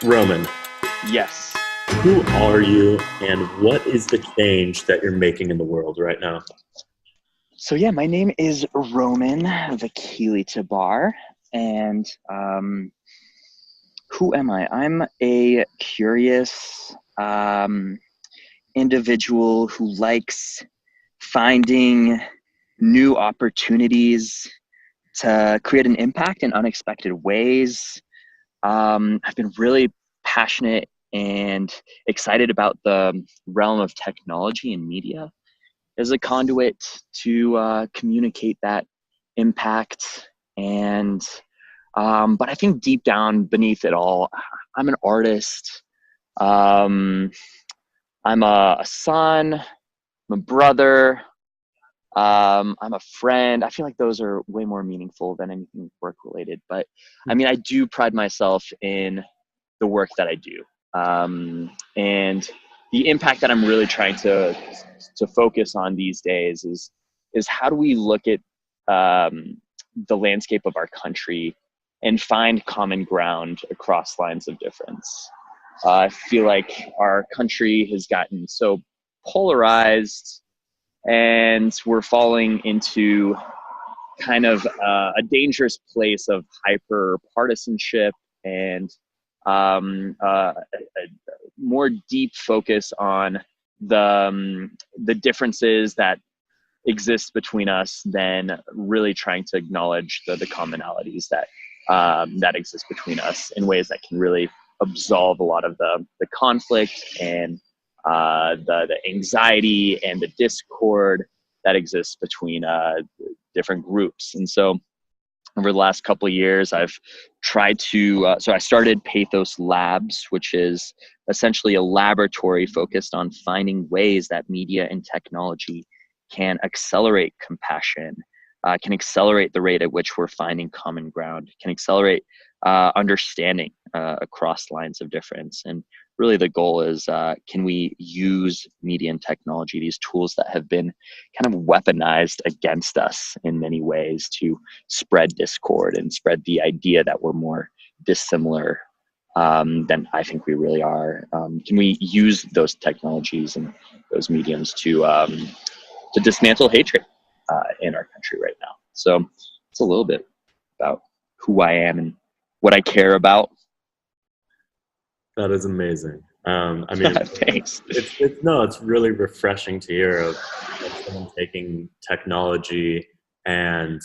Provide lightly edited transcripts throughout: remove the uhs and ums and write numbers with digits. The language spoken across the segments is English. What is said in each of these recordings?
Roman, Yes. who are you and what is the change that you're making in the world right now? So yeah, my name is Roman Vakilitabar, and who am I? I'm a curious individual who likes finding new opportunities to create an impact in unexpected ways. I've been really passionate and excited about the realm of technology and media as a conduit to communicate that impact. And but I think deep down beneath it all, I'm an artist. Um, I'm a son. I'm a brother. I'm a friend. I feel like those are way more meaningful than anything work related. But I mean, I do pride myself in the work that I do, and the impact that I'm really trying to focus on these days is how do we look at the landscape of our country and find common ground across lines of difference. I feel like our country has gotten so polarized, and we're falling into kind of a dangerous place of hyper partisanship and a more deep focus on the differences that exist between us than really trying to acknowledge the commonalities that exist between us in ways that can really absolve a lot of the conflict and the anxiety and the discord that exists between different groups. And so over the last couple of years, I've tried to, so I started Pathos Labs, which is essentially a laboratory focused on finding ways that media and technology can accelerate compassion, can accelerate the rate at which we're finding common ground, can accelerate understanding across lines of difference. And really the goal is, can we use media and technology, these tools that have been kind of weaponized against us in many ways, to spread discord and spread the idea that we're more dissimilar than I think we really are. Can we use those technologies and those mediums to dismantle hatred in our country right now? So it's a little bit about who I am and what I care about. That is amazing. I mean, Thanks. it's really refreshing to hear of someone taking technology and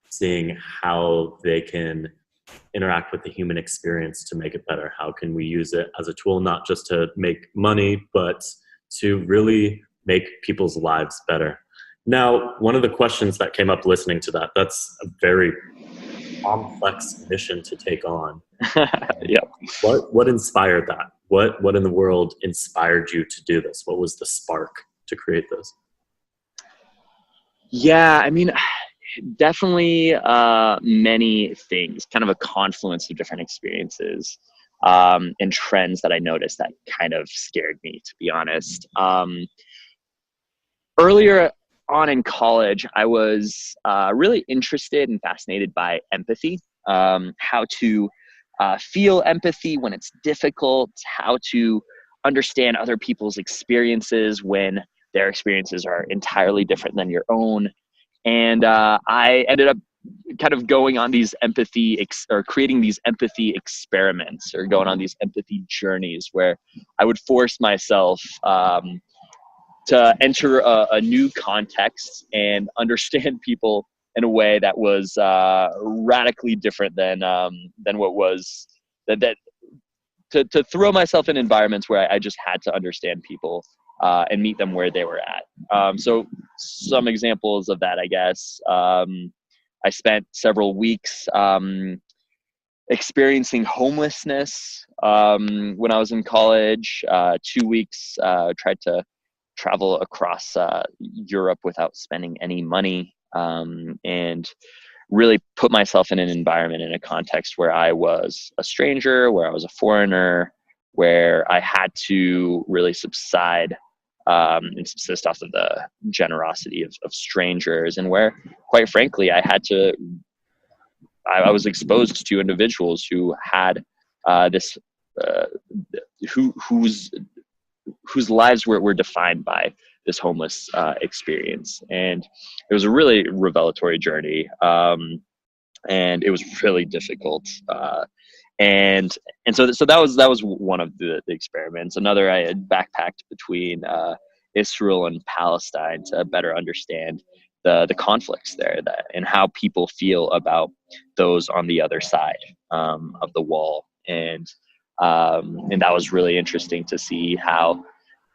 seeing how they can interact with the human experience to make it better. How can we use it as a tool, not just to make money, but to really make people's lives better? Now, one of the questions that came up listening to that's a very complex mission to take on. Yeah. What inspired that? What in the world inspired you to do this? What was the spark to create this? Yeah, I mean, definitely many things, kind of a confluence of different experiences and trends that I noticed that kind of scared me, to be honest. Earlier on in college, I was really interested and fascinated by empathy, how to feel empathy when it's difficult, how to understand other people's experiences when their experiences are entirely different than your own. And I ended up kind of going on these or creating these empathy experiments, or going on these empathy journeys where I would force myself to enter a new context and understand people in a way that was radically different than what was that to throw myself in environments where I just had to understand people and meet them where they were at. So some examples of that, I guess. I spent several weeks experiencing homelessness when I was in college. 2 weeks, tried to travel across Europe without spending any money, and really put myself in an environment, in a context where I was a stranger, where I was a foreigner, where I had to really subside and subsist off of the generosity of strangers, and where, quite frankly, I was exposed to individuals who had this uh, whose lives were defined by this homeless experience. And it was a really revelatory journey. And it was really difficult. And so that was one of the experiments. Another, I had backpacked between Israel and Palestine to better understand the conflicts there, and how people feel about those on the other side of the wall. And that was really interesting to see how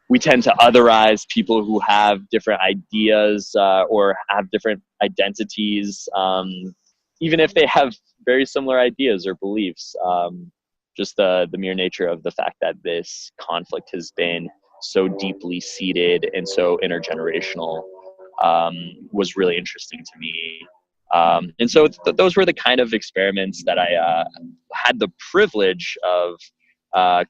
we tend to otherize people who have different ideas or have different identities, even if they have very similar ideas or beliefs. Just the mere nature of the fact that this conflict has been so deeply seated and so intergenerational was really interesting to me. And so those were the kind of experiments that I had the privilege of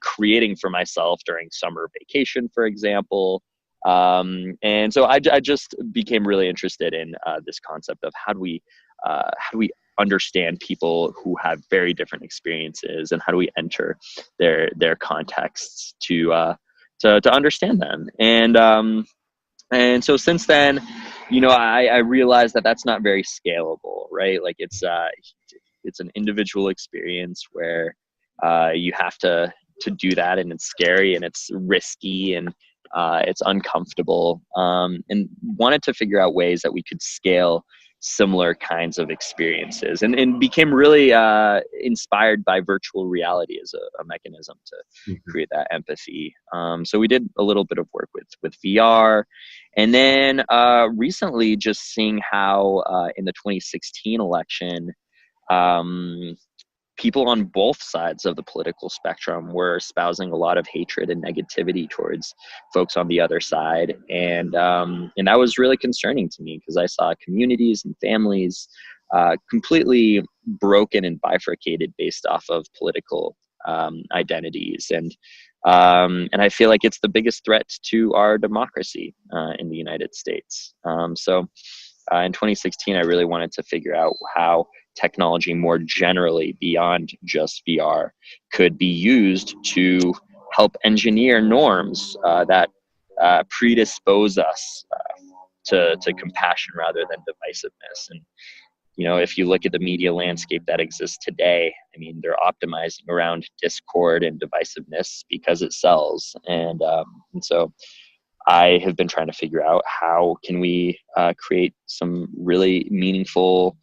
creating for myself during summer vacation, for example. And so I just became really interested in this concept of how do we understand people who have very different experiences, and how do we enter their contexts to understand them. And so since then, I realized that that's not very scalable, right? Like it's an individual experience where you have to do that, and it's scary and it's risky and it's uncomfortable, and wanted to figure out ways that we could scale similar kinds of experiences, and became really inspired by virtual reality as a mechanism to create that empathy. So we did a little bit of work with VR, and then recently just seeing how in the 2016 election, people on both sides of the political spectrum were espousing a lot of hatred and negativity towards folks on the other side. And that was really concerning to me, because I saw communities and families completely broken and bifurcated based off of political identities. And I feel like it's the biggest threat to our democracy in the United States. So in 2016, I really wanted to figure out how technology more generally, beyond just VR, could be used to help engineer norms that predispose us to compassion rather than divisiveness. And if you look at the media landscape that exists today, I mean, they're optimizing around discord and divisiveness because it sells. And so I have been trying to figure out how can we create some really meaningful,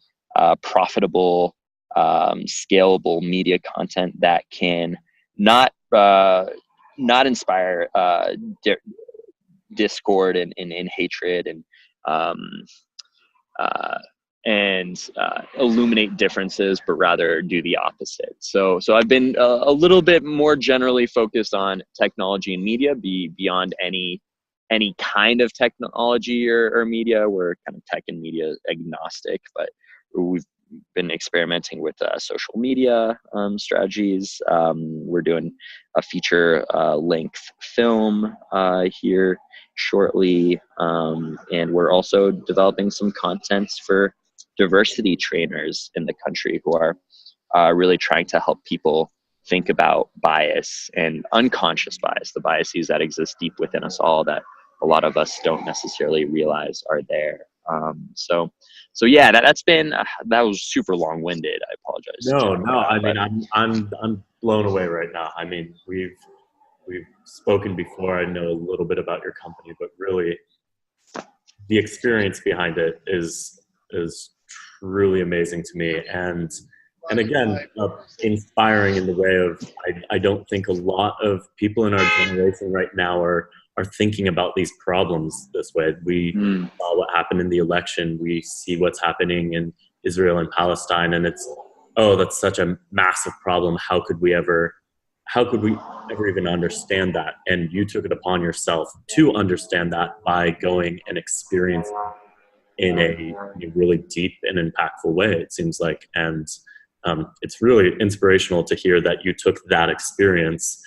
profitable, scalable media content that can not inspire discord and hatred and illuminate differences, but rather do the opposite. So I've been a little bit more generally focused on technology and media, beyond any kind of technology or media. We're kind of tech and media agnostic, but we've been experimenting with social media strategies. We're doing a feature length film here shortly, and we're also developing some contents for diversity trainers in the country who are really trying to help people think about bias and unconscious bias, the biases that exist deep within us all that a lot of us don't necessarily realize are there. So yeah, that was super long-winded. I apologize. No. I mean, I'm blown away right now. I mean, we've spoken before. I know a little bit about your company, but really, the experience behind it is truly amazing to me. And again, inspiring in the way of I don't think a lot of people in our generation right now are thinking about these problems this way. We saw what happened in the election. We see what's happening in Israel and Palestine, and it's, oh, that's such a massive problem. How could we ever even understand that? And you took it upon yourself to understand that by going and experiencing in a really deep and impactful way, it seems like. And it's really inspirational to hear that you took that experience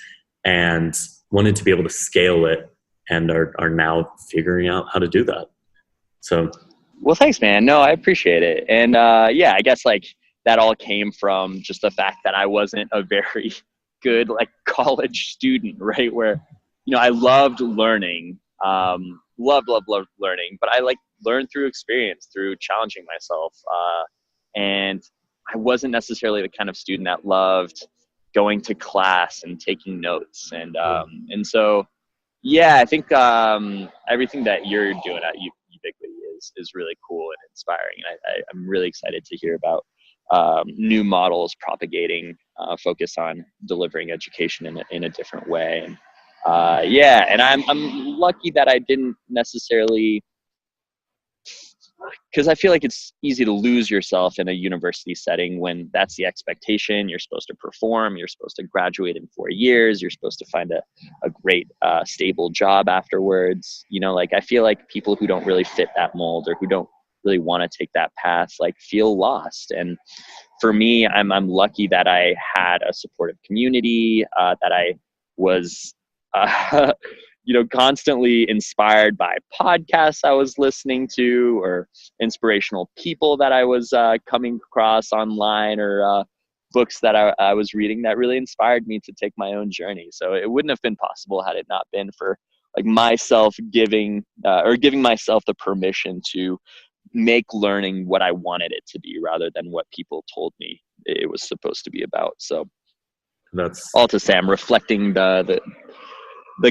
and wanted to be able to scale it, and are now figuring out how to do that. So, well, thanks, man. No, I appreciate it. And yeah, I guess like that all came from just the fact that I wasn't a very good like college student, right? Where, I loved learning, loved learning, but I like learned through experience, through challenging myself. And I wasn't necessarily the kind of student that loved going to class and taking notes. And so, yeah, I think everything that you're doing at Ubiquity is really cool and inspiring. And I'm really excited to hear about new models propagating focus on delivering education in a different way. And yeah, and I'm lucky that I didn't necessarily, because I feel like it's easy to lose yourself in a university setting when that's the expectation. You're supposed to perform, you're supposed to graduate in 4 years, you're supposed to find a great stable job afterwards. Like I feel like people who don't really fit that mold or who don't really want to take that path like feel lost. And for me, I'm lucky that I had a supportive community, that I was constantly inspired by podcasts I was listening to, or inspirational people that I was coming across online, or books that I was reading that really inspired me to take my own journey. So it wouldn't have been possible had it not been for like myself giving myself the permission to make learning what I wanted it to be rather than what people told me it was supposed to be about. So That's all to say, I'm reflecting the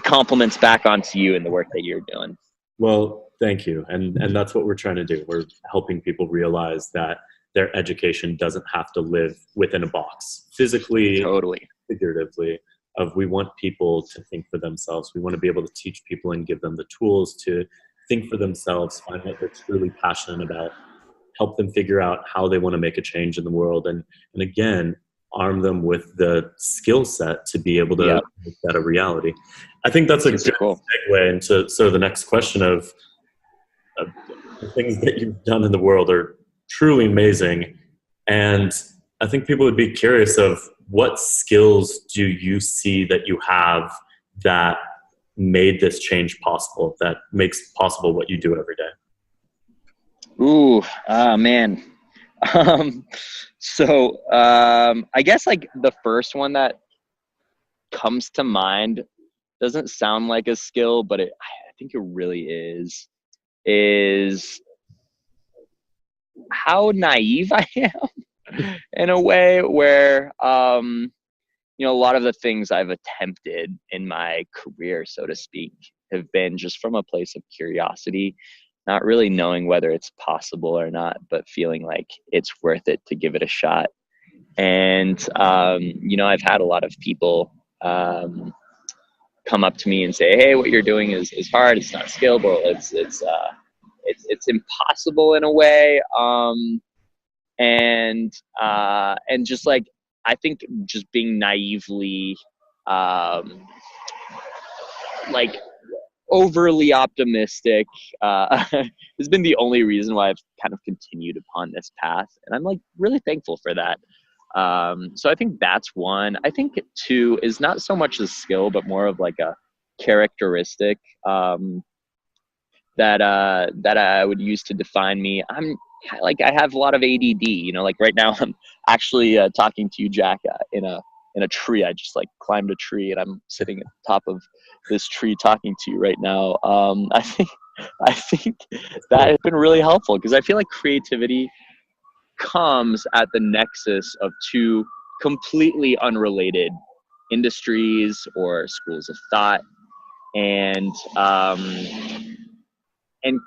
compliments back onto you and the work that you're doing. Well, thank you. And that's what we're trying to do. We're helping people realize that their education doesn't have to live within a box, physically, Totally. figuratively. We want people to think for themselves. We want to be able to teach people and give them the tools to think for themselves, find what they're truly passionate about, help them figure out how they want to make a change in the world, and again, arm them with the skill set to be able to make that a reality. I think that's a good segue into sort of the next question of the things that you've done in the world are truly amazing. And I think people would be curious of what skills do you see that you have that made this change possible, that makes possible what you do every day? Ooh, man. So I guess like the first one that comes to mind doesn't sound like a skill, but I think it really is how naive I am in a way where, a lot of the things I've attempted in my career, so to speak, have been just from a place of curiosity, not really knowing whether it's possible or not, but feeling like it's worth it to give it a shot. And, I've had a lot of people come up to me and say, hey, what you're doing is hard. It's not scalable. It's impossible in a way. And just like, I think just being naively, like overly optimistic, has been the only reason why I've kind of continued upon this path. And I'm like really thankful for that. So I think that's one. I think two is not so much a skill, but more of like a characteristic, that I would use to define me. I have a lot of ADD, like right now I'm actually talking to you, Jack, in a tree. I just like climbed a tree and I'm sitting at the top of this tree talking to you right now. I think that has been really helpful because I feel like creativity comes at the nexus of two completely unrelated industries or schools of thought, and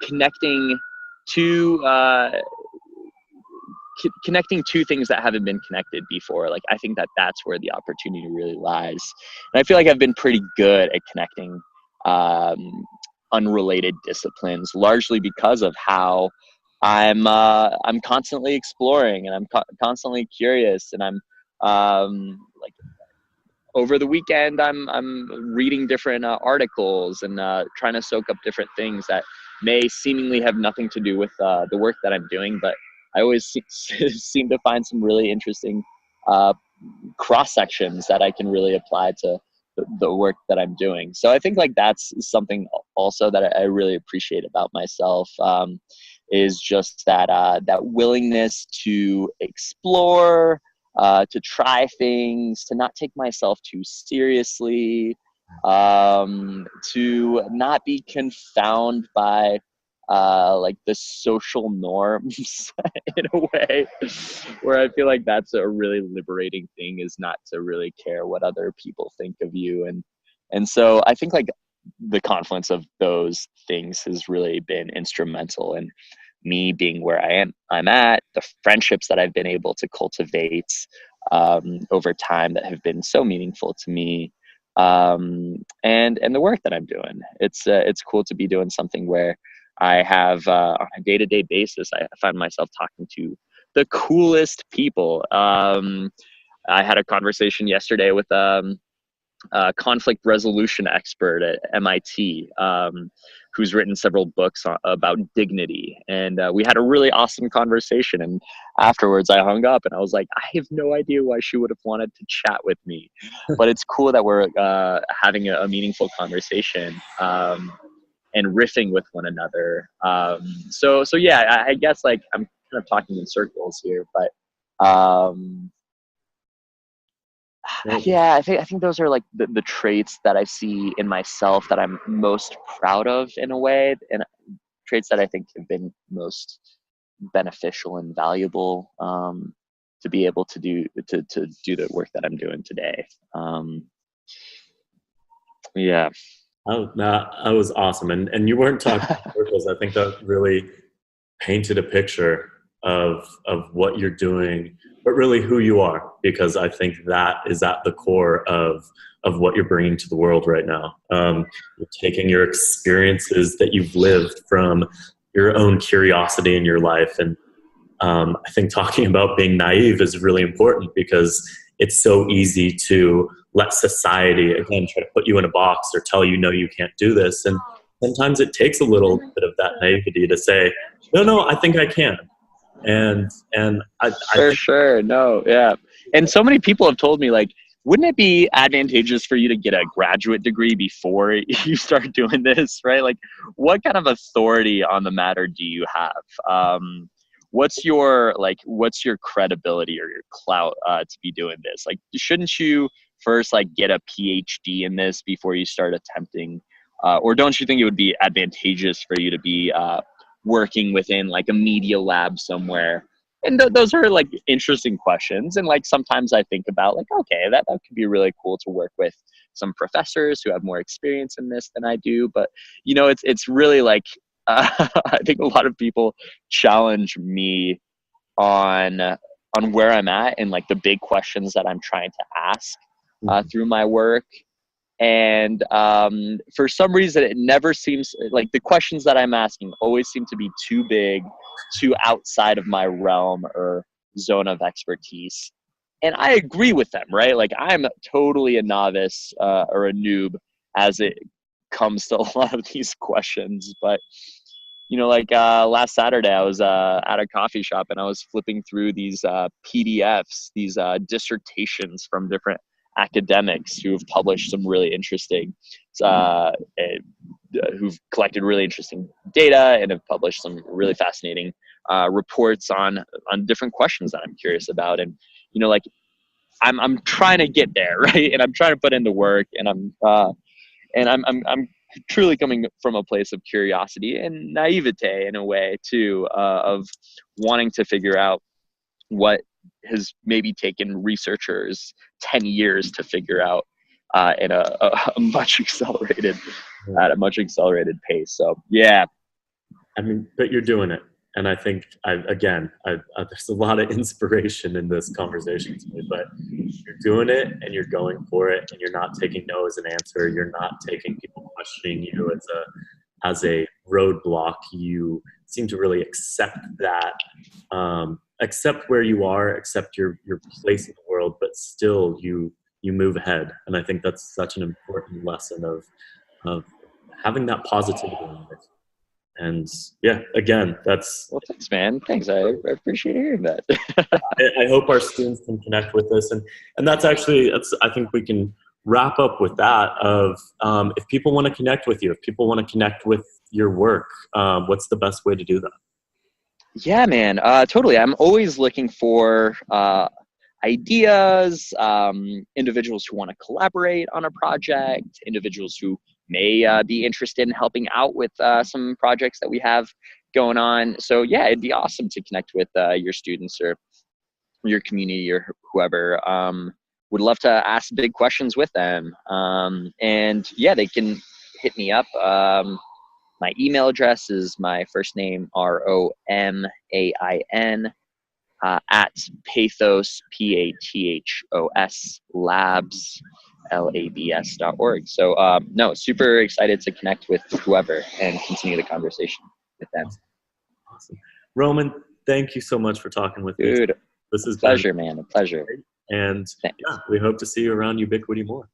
connecting two connecting two things that haven't been connected before. Like I think that's where the opportunity really lies, and I feel like I've been pretty good at connecting unrelated disciplines, largely because of how I'm constantly exploring, and I'm constantly curious, and I'm like over the weekend I'm reading different articles and trying to soak up different things that may seemingly have nothing to do with the work that I'm doing, but I always seem to find some really interesting cross sections that I can really apply to the work that I'm doing. So I think like that's something also that I really appreciate about myself, is just that willingness to explore, to try things, to not take myself too seriously, to not be confounded by like the social norms in a way, where I feel like that's a really liberating thing, is not to really care what other people think of you. And so I think like the confluence of those things has really been instrumental in me being where I'm at, the friendships that I've been able to cultivate over time that have been so meaningful to me, and the work that I'm doing. It's cool to be doing something where I have on a day-to-day basis, I find myself talking to the coolest people. I had a conversation yesterday with conflict resolution expert at MIT, who's written several books about dignity. And we had a really awesome conversation. And afterwards, I hung up and I was like, I have no idea why she would have wanted to chat with me. But it's cool that we're having a meaningful conversation and riffing with one another. So yeah, I guess like I'm kind of talking in circles here, but yeah, I think those are like the traits that I see in myself that I'm most proud of in a way, and traits that I think have been most beneficial and valuable to be able to do the work that I'm doing today. Yeah. Oh, that was awesome. And you weren't talking in circles. I think that really painted a picture of what you're doing, but really who you are, because I think that is at the core of what you're bringing to the world right now. You're taking your experiences that you've lived from your own curiosity in your life. And I think talking about being naive is really important, because it's so easy to let society, again, try to put you in a box or tell you, no, you can't do this. And sometimes it takes a little bit of that naivety to say, no, I think I can. And I For think, sure. No, yeah. And so many people have told me, like, wouldn't it be advantageous for you to get a graduate degree before you start doing this, right? Like, what kind of authority on the matter do you have? What's your credibility or your clout to be doing this? Like, shouldn't you first like get a PhD in this before you start attempting, or don't you think it would be advantageous for you to be working within like a media lab somewhere? And those are like interesting questions. And like sometimes I think about like, okay, that could be really cool to work with some professors who have more experience in this than I do. But it's really like I think a lot of people challenge me on where I'm at and like the big questions that I'm trying to ask through my work. And for some reason, it never seems like the questions that I'm asking always seem to be too big, too outside of my realm or zone of expertise. And I agree with them, right? Like I'm totally a novice or a noob as it comes to a lot of these questions. But like last Saturday, I was at a coffee shop and I was flipping through these PDFs, these dissertations from different academics who have published some really interesting, who've collected really interesting data and have published some really fascinating reports on different questions that I'm curious about. And like I'm trying to get there, right? And I'm trying to put in the work, and I'm truly coming from a place of curiosity and naivete in a way too, of wanting to figure out what has maybe taken researchers 10 years to figure out at a much accelerated pace. So yeah. I mean, but you're doing it. And I think, there's a lot of inspiration in this conversation to me, but you're doing it and you're going for it, and you're not taking no as an answer. You're not taking people questioning you as a roadblock. You seem to really accept that, accept where you are, accept your place in the world, but still you move ahead. And I think that's such an important lesson of having that positivity in life. And yeah, again, Well, thanks, man. Thanks. I appreciate hearing that. I hope our students can connect with this. And that's I think we can wrap up with that of, if people want to connect with you, if people want to connect with your work, what's the best way to do that? Yeah, man. Totally. I'm always looking for ideas, individuals who want to collaborate on a project, individuals who may be interested in helping out with some projects that we have going on. So yeah, it'd be awesome to connect with your students or your community or whoever. Would love to ask big questions with them. And yeah, they can hit me up. My email address is my first name, ROMAIN, at Pathos, PATHOS, Labs, LABS.org. So, no, super excited to connect with whoever and continue the conversation with them. Awesome. Roman, thank you so much for talking with me. Dude, this is a pleasure, man. A pleasure. And yeah, we hope to see you around Ubiquity more.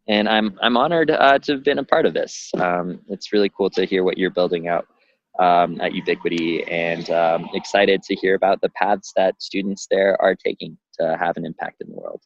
And I'm honored to have been a part of this. It's really cool to hear what you're building out at Ubiquity, and excited to hear about the paths that students there are taking to have an impact in the world.